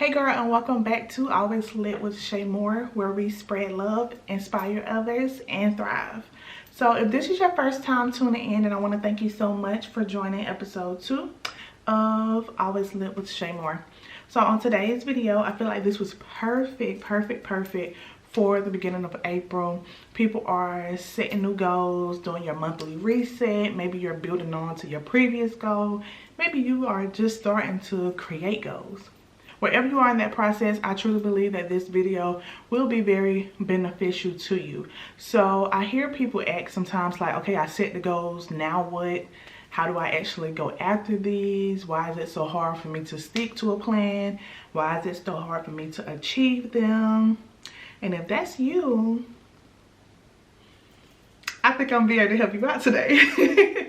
Hey girl, and welcome back to Always Lit with Shay Moore, where we spread love, inspire others, and thrive. So if this is your first time tuning in, then I want to thank you so much for joining episode 2 of Always Lit with Shay Moore. So on today's video, I feel like this was perfect for the beginning of April. People are setting new goals, doing your monthly reset. Maybe you're building on to your previous goal. Maybe you are just starting to create goals. Wherever you are in that process, I truly believe that this video will be very beneficial to you. So I hear people ask sometimes like, okay, I set the goals, now what? How do I actually go after these? Why is it so hard for me to stick to a plan? Why is it so hard for me to achieve them? And if that's you, I think I'm here to help you out today.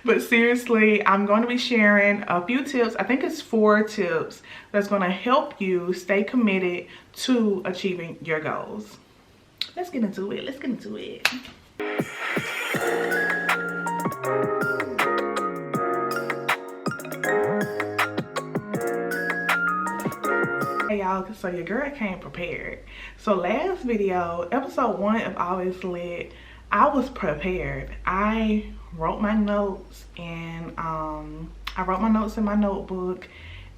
But seriously, I'm going to be sharing a few tips. I think it's 4 tips that's going to help you stay committed to achieving your goals. Let's get into it. Let's get into it. Hey y'all, so your girl came prepared. So last video, episode 1 of Always Lit, I was prepared. I wrote my notes and I wrote my notes in my notebook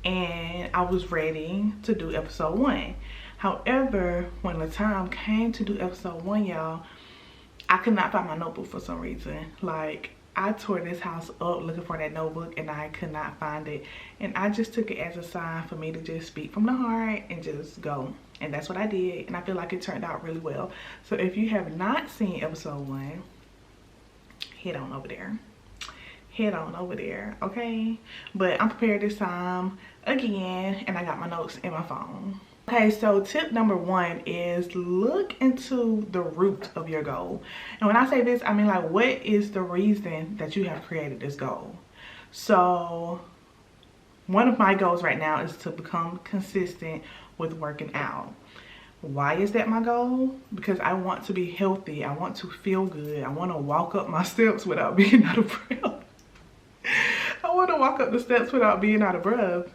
and I was ready to do episode 1. However, when the time came to do episode 1, y'all, I could not find my notebook for some reason. Like, I tore this house up looking for that notebook and I could not find it. And I just took it as a sign for me to just speak from the heart and just go. And that's what I did. And I feel like it turned out really well. So if you have not seen episode 1, head on over there. Head on over there, okay? But I'm prepared this time again and I got my notes in my phone. Okay, so tip number 1 is look into the root of your goal. And when I say this, I mean like, what is the reason that you have created this goal? So one of my goals right now is to become consistent with working out. Why is that my goal? Because I want to be healthy. I want to feel good. I want to walk up my steps without being out of breath. I want to walk up the steps without being out of breath.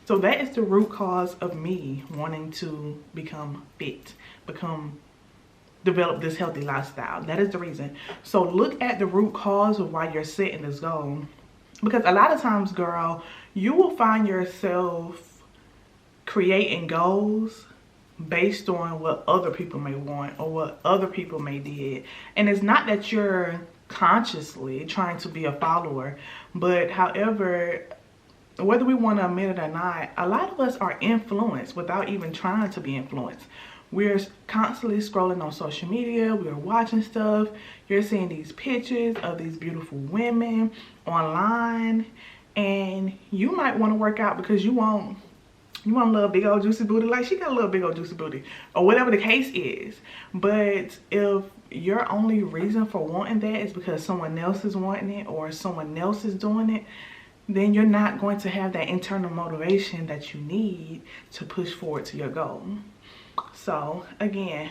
So that is the root cause of me wanting to become fit, develop this healthy lifestyle. That is the reason. So look at the root cause of why you're setting this goal. Because a lot of times, girl, you will find yourself creating goals based on what other people may want or what other people may did. And it's not that you're consciously trying to be a follower, but however, whether we want to admit it or not, a lot of us are influenced without even trying to be influenced. We're constantly scrolling on social media. We're watching stuff. You're seeing these pictures of these beautiful women online, and you might want to work out because you want a little big old juicy booty, like she got a little big old juicy booty, or whatever the case is. But if your only reason for wanting that is because someone else is wanting it or someone else is doing it, then you're not going to have that internal motivation that you need to push forward to your goal. So again,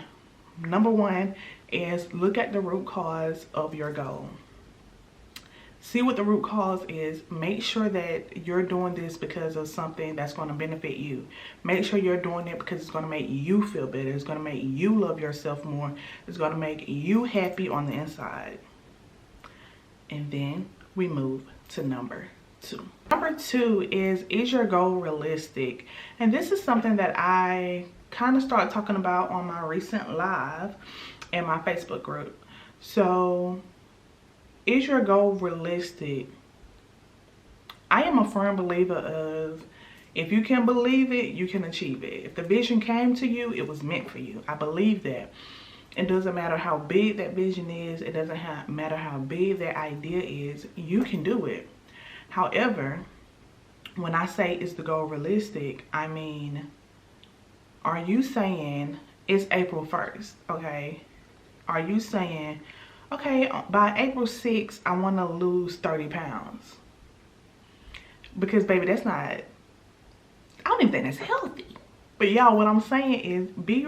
number 1 is look at the root cause of your goal. See what the root cause is. Make sure that you're doing this because of something that's going to benefit you. Make sure you're doing it because it's going to make you feel better. It's going to make you love yourself more. It's going to make you happy on the inside. And then we move to number 2. Number 2 is your goal realistic? And this is something that I kind of started talking about on my recent live in my Facebook group. So, is your goal realistic? I am a firm believer of, if you can believe it, you can achieve it. If the vision came to you, it was meant for you. I believe that. It doesn't matter how big that vision is. It doesn't matter how big that idea is. You can do it. However, when I say is the goal realistic, I mean, are you saying it's April 1st, okay? Are you saying, okay, by April 6th, I want to lose 30 pounds? Because, baby, that's not, I don't even think that's healthy. But y'all, what I'm saying is be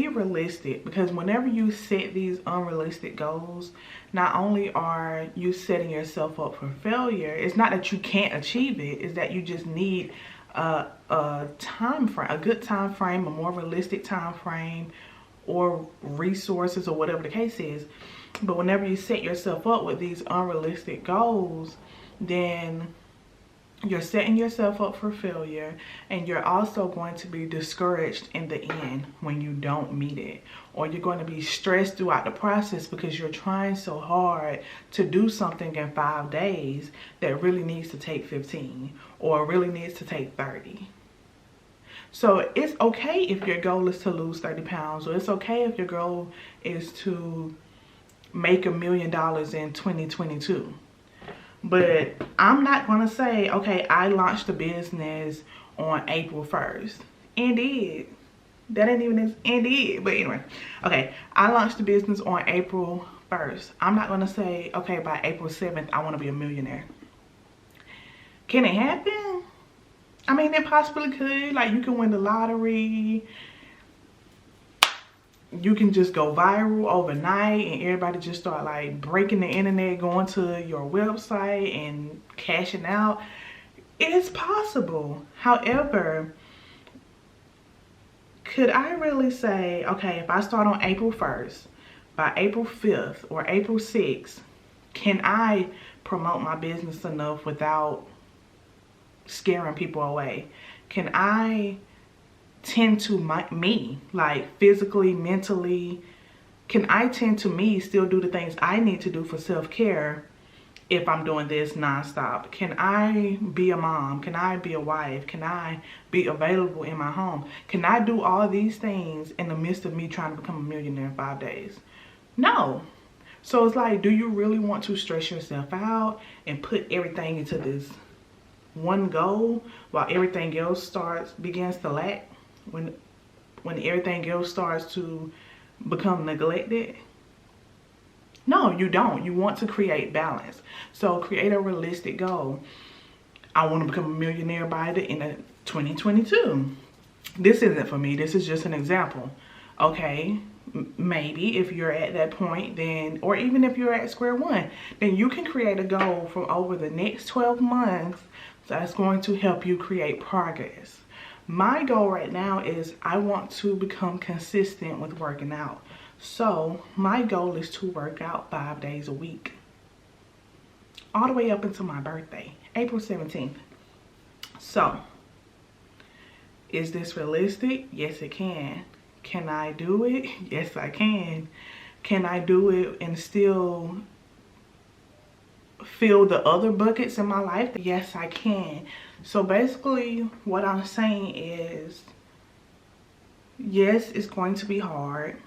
realistic, because whenever you set these unrealistic goals, not only are you setting yourself up for failure, it's not that you can't achieve it, it's that you just need a time frame, a good time frame, a more realistic time frame, or resources, or whatever the case is. But whenever you set yourself up with these unrealistic goals, then you're setting yourself up for failure, and you're also going to be discouraged in the end when you don't meet it, or you're going to be stressed throughout the process because you're trying so hard to do something in 5 days that really needs to take 15 or really needs to take 30. So it's okay if your goal is to lose 30 pounds, or it's okay if your goal is to make $1 million in 2022. But I'm not going to say, okay, I launched a business on April 1st. Indeed. That ain't even indeed. But anyway, okay, I launched the business on April 1st. I'm not going to say, okay, by April 7th, I want to be a millionaire. Can it happen? I mean, it possibly could. Like, you can win the lottery. You can just go viral overnight and everybody just start like breaking the internet, going to your website and cashing out. It's possible. However, could I really say, okay, if I start on April 1st, by April 5th or April 6th, can I promote my business enough without scaring people away? Can I tend to me, like physically, mentally, can I tend to me still do the things I need to do for self-care if I'm doing this nonstop? Can I be a mom? Can I be a wife? Can I be available in my home? Can I do all these things in the midst of me trying to become a millionaire in 5 days? No. So it's like, do you really want to stress yourself out and put everything into this one goal while everything else begins to lack? When everything else starts to become neglected? No, you don't. You want to create balance. So create a realistic goal. I want to become a millionaire by the end of 2022. This isn't for me. This is just an example. Okay, maybe if you're at that point, then, or even if you're at square one, then you can create a goal for over the next 12 months that's going to help you create progress. My goal right now is I want to become consistent with working out. So my goal is to work out 5 days a week, all the way up until my birthday, April 17th. So is this realistic? Yes, it can. Can I do it? Yes, I can. Can I do it and still fill the other buckets in my life? Yes, I can. So basically what I'm saying is, yes, it's going to be hard.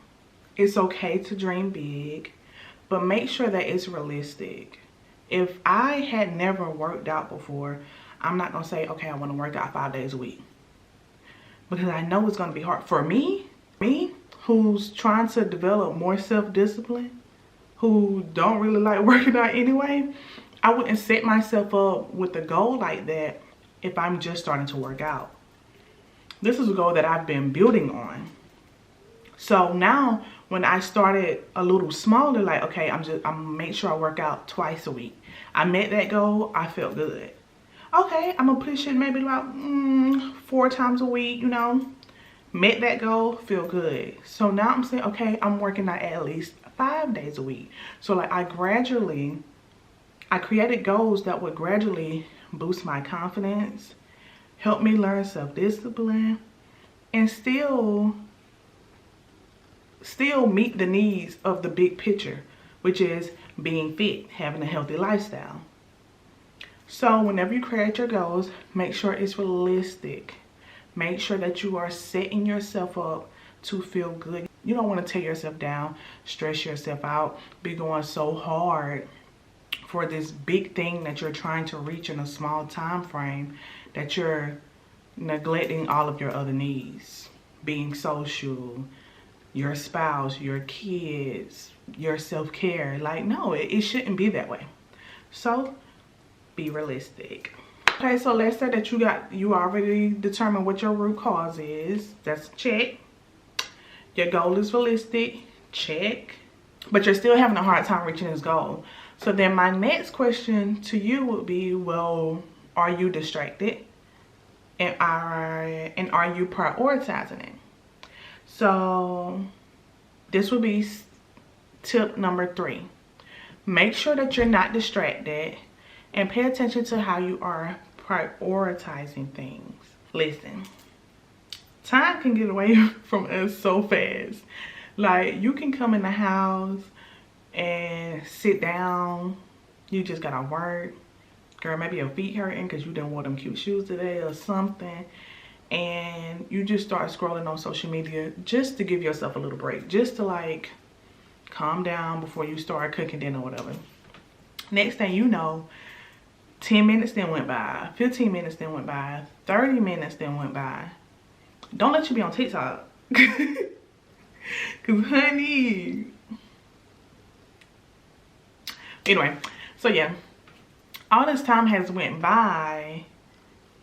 It's okay to dream big, but make sure that it's realistic. If I had never worked out before, I'm not going to say, okay, I want to work out 5 days a week, because I know it's going to be hard. For me who's trying to develop more self-discipline, who don't really like working out anyway, I wouldn't set myself up with a goal like that if I'm just starting to work out. This is a goal that I've been building on. So now when I started a little smaller, like, okay, I'm make sure I work out twice a week. I met that goal, I felt good. Okay, I'm gonna push it maybe like 4 times a week, you know. Met that goal, feel good. So now I'm saying, okay, I'm working out at least 5 days a week. So like I created goals that would gradually boost my confidence, help me learn self-discipline, and still meet the needs of the big picture, which is being fit, having a healthy lifestyle. So whenever you create your goals, make sure it's realistic. Make sure that you are setting yourself up to feel good. You don't want to tear yourself down, stress yourself out, be going so hard for this big thing that you're trying to reach in a small time frame that you're neglecting all of your other needs. Being social, your spouse, your kids, your self-care. Like, no, it shouldn't be that way. So be realistic. Okay, so let's say that you already determined what your root cause is. That's a check. Your goal is realistic, check. But you're still having a hard time reaching this goal. So then my next question to you would be, well, are you distracted? and are you prioritizing it? So this would be tip number 3. Make sure that you're not distracted and pay attention to how you are prioritizing things. Listen, time can get away from us so fast. Like, you can come in the house and sit down. You just gotta work. Girl, maybe your feet hurting because you didn't wear them cute shoes today or something. And you just start scrolling on social media just to give yourself a little break. Just to like calm down before you start cooking dinner or whatever. Next thing you know, 10 minutes then went by. 15 minutes then went by. 30 minutes then went by. Don't let you be on TikTok. Cause honey. Anyway, so yeah. All this time has went by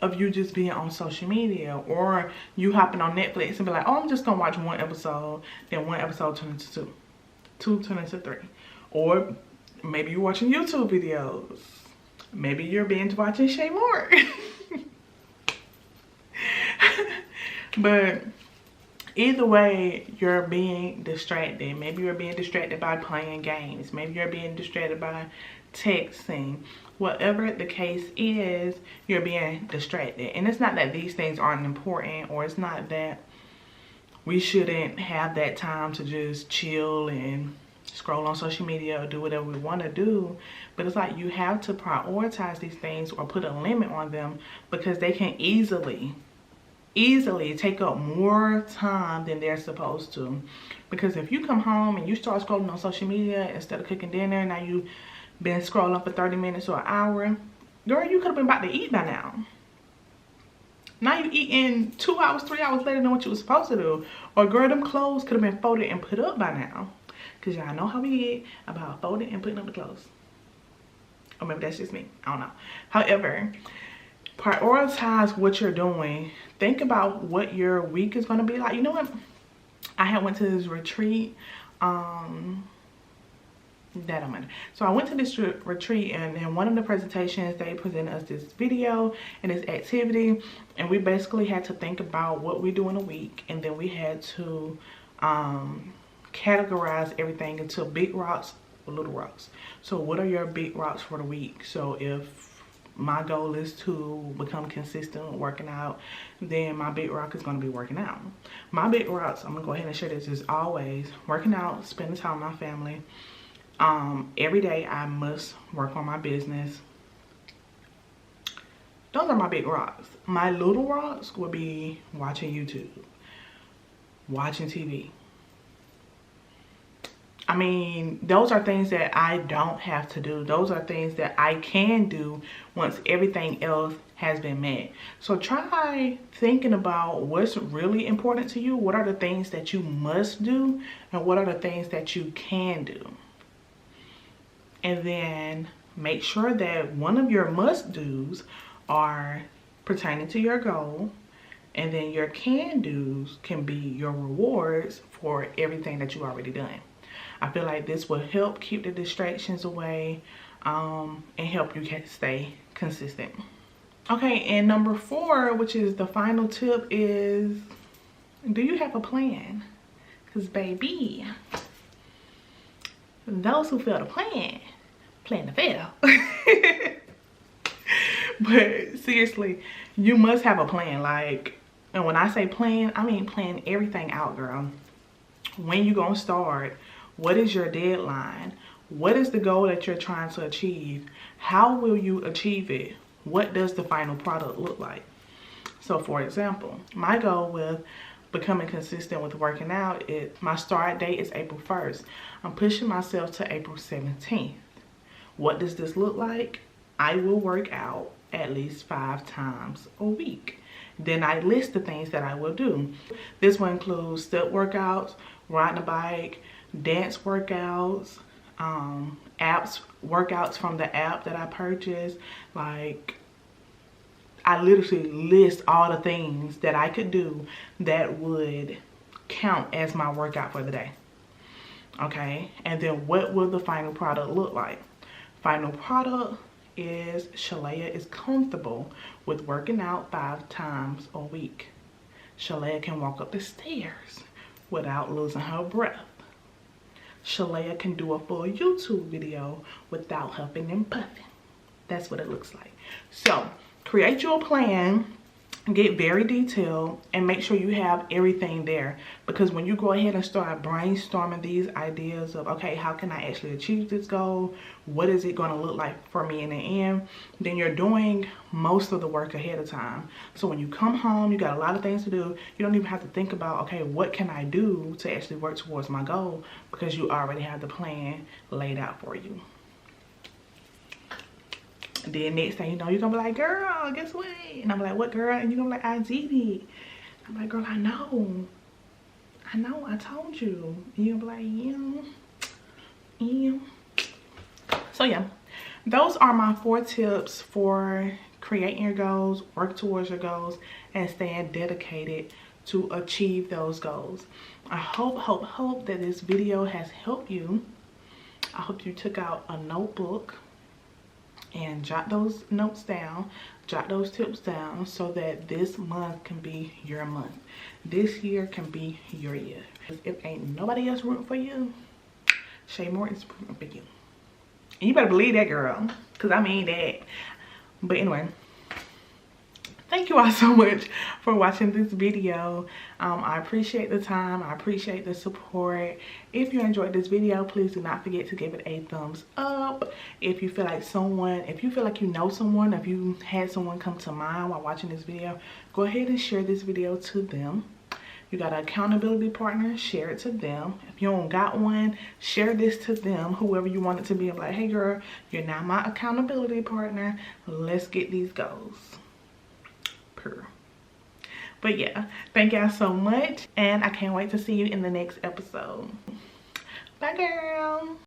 of you just being on social media, or you hopping on Netflix and be like, oh, I'm just gonna watch one episode, then one episode turn into 2. 2 turn into 3. Or maybe you're watching YouTube videos. Maybe you're binge watching Shay Moore. But either way, you're being distracted. Maybe you're being distracted by playing games. Maybe you're being distracted by texting. Whatever the case is, you're being distracted. And it's not that these things aren't important, or it's not that we shouldn't have that time to just chill and scroll on social media or do whatever we want to do. But it's like you have to prioritize these things or put a limit on them, because they can easily take up more time than they're supposed to. Because if you come home and you start scrolling on social media instead of cooking dinner, now you've been scrolling for 30 minutes or an hour, girl, you could have been about to eat by now. Now you eating 2 hours, 3 hours later than what you were supposed to do. Or girl, them clothes could have been folded and put up by now. Because y'all know how we get about folding and putting up the clothes. Or maybe that's just me, I don't know. However, prioritize what you're doing. Think about what your week is going to be like. You know what? I had went to this retreat. So I went to this retreat, and in one of the presentations they presented us this video and this activity, and we basically had to think about what we do in a week, and then we had to categorize everything into big rocks or little rocks. So what are your big rocks for the week? So if my goal is to become consistent with working out, then my big rock is going to be working out. My big rocks, I'm gonna go ahead and share this, is always working out, spending time with my family. Every day I must work on my business. Those are my big rocks. My little rocks would be watching YouTube, watching TV. I mean, those are things that I don't have to do. Those are things that I can do once everything else has been met. So try thinking about what's really important to you. What are the things that you must do, and what are the things that you can do? And then make sure that one of your must-dos are pertaining to your goal, and then your can-dos can be your rewards for everything that you already done. I feel like this will help keep the distractions away and help you stay consistent. Okay, and number 4, which is the final tip, is do you have a plan? Because baby, those who fail to plan to fail. But seriously, you must have a plan. Like, and when I say plan, I mean plan everything out, girl. When you gonna start? What is your deadline? What is the goal that you're trying to achieve? How will you achieve it? What does the final product look like? So for example, my goal with becoming consistent with working out is my start date is April 1st. I'm pushing myself to April 17th. What does this look like? I will work out at least 5 times a week. Then I list the things that I will do. This will include step workouts, riding a bike, dance workouts, workouts from the app that I purchased. Like, I literally list all the things that I could do that would count as my workout for the day. Okay, and then what will the final product look like? Final product is Shalaya is comfortable with working out 5 times a week. Shalaya can walk up the stairs without losing her breath. Shalaya can do a full YouTube video without huffing and puffing. That's what it looks like. So create your plan, get very detailed, and make sure you have everything there, because when you go ahead and start brainstorming these ideas of, okay, how can I actually achieve this goal, what is it going to look like for me in the end, then you're doing most of the work ahead of time. So when you come home, you got a lot of things to do. You don't even have to think about, okay, what can I do to actually work towards my goal, because you already have the plan laid out for you. Then next thing you know, you're gonna be like, girl, guess what? And I'm like, what, girl? And you're gonna be like, I did it. I'm like, girl, I know, I told you. And you're gonna be like, yeah. So yeah, those are my 4 tips for creating your goals, work towards your goals, and staying dedicated to achieve those goals. I hope that this video has helped you. I hope you took out a notebook and jot those notes down, jot those tips down, so that this month can be your month. This year can be your year. If ain't nobody else rooting for you, Shay Moore is rooting for you. And you better believe that, girl, because I mean that. But anyway, thank you all so much for watching this video. I appreciate the time. I appreciate the support. If you enjoyed this video, please do not forget to give it a thumbs up. If you feel like you know someone, if you had someone come to mind while watching this video, go ahead and share this video to them. You got an accountability partner, share it to them. If you don't got one, share this to them, whoever you want it to be. I'm like, hey girl, you're now my accountability partner. Let's get these goals. But yeah, thank y'all so much, and I can't wait to see you in the next episode. Bye, girl.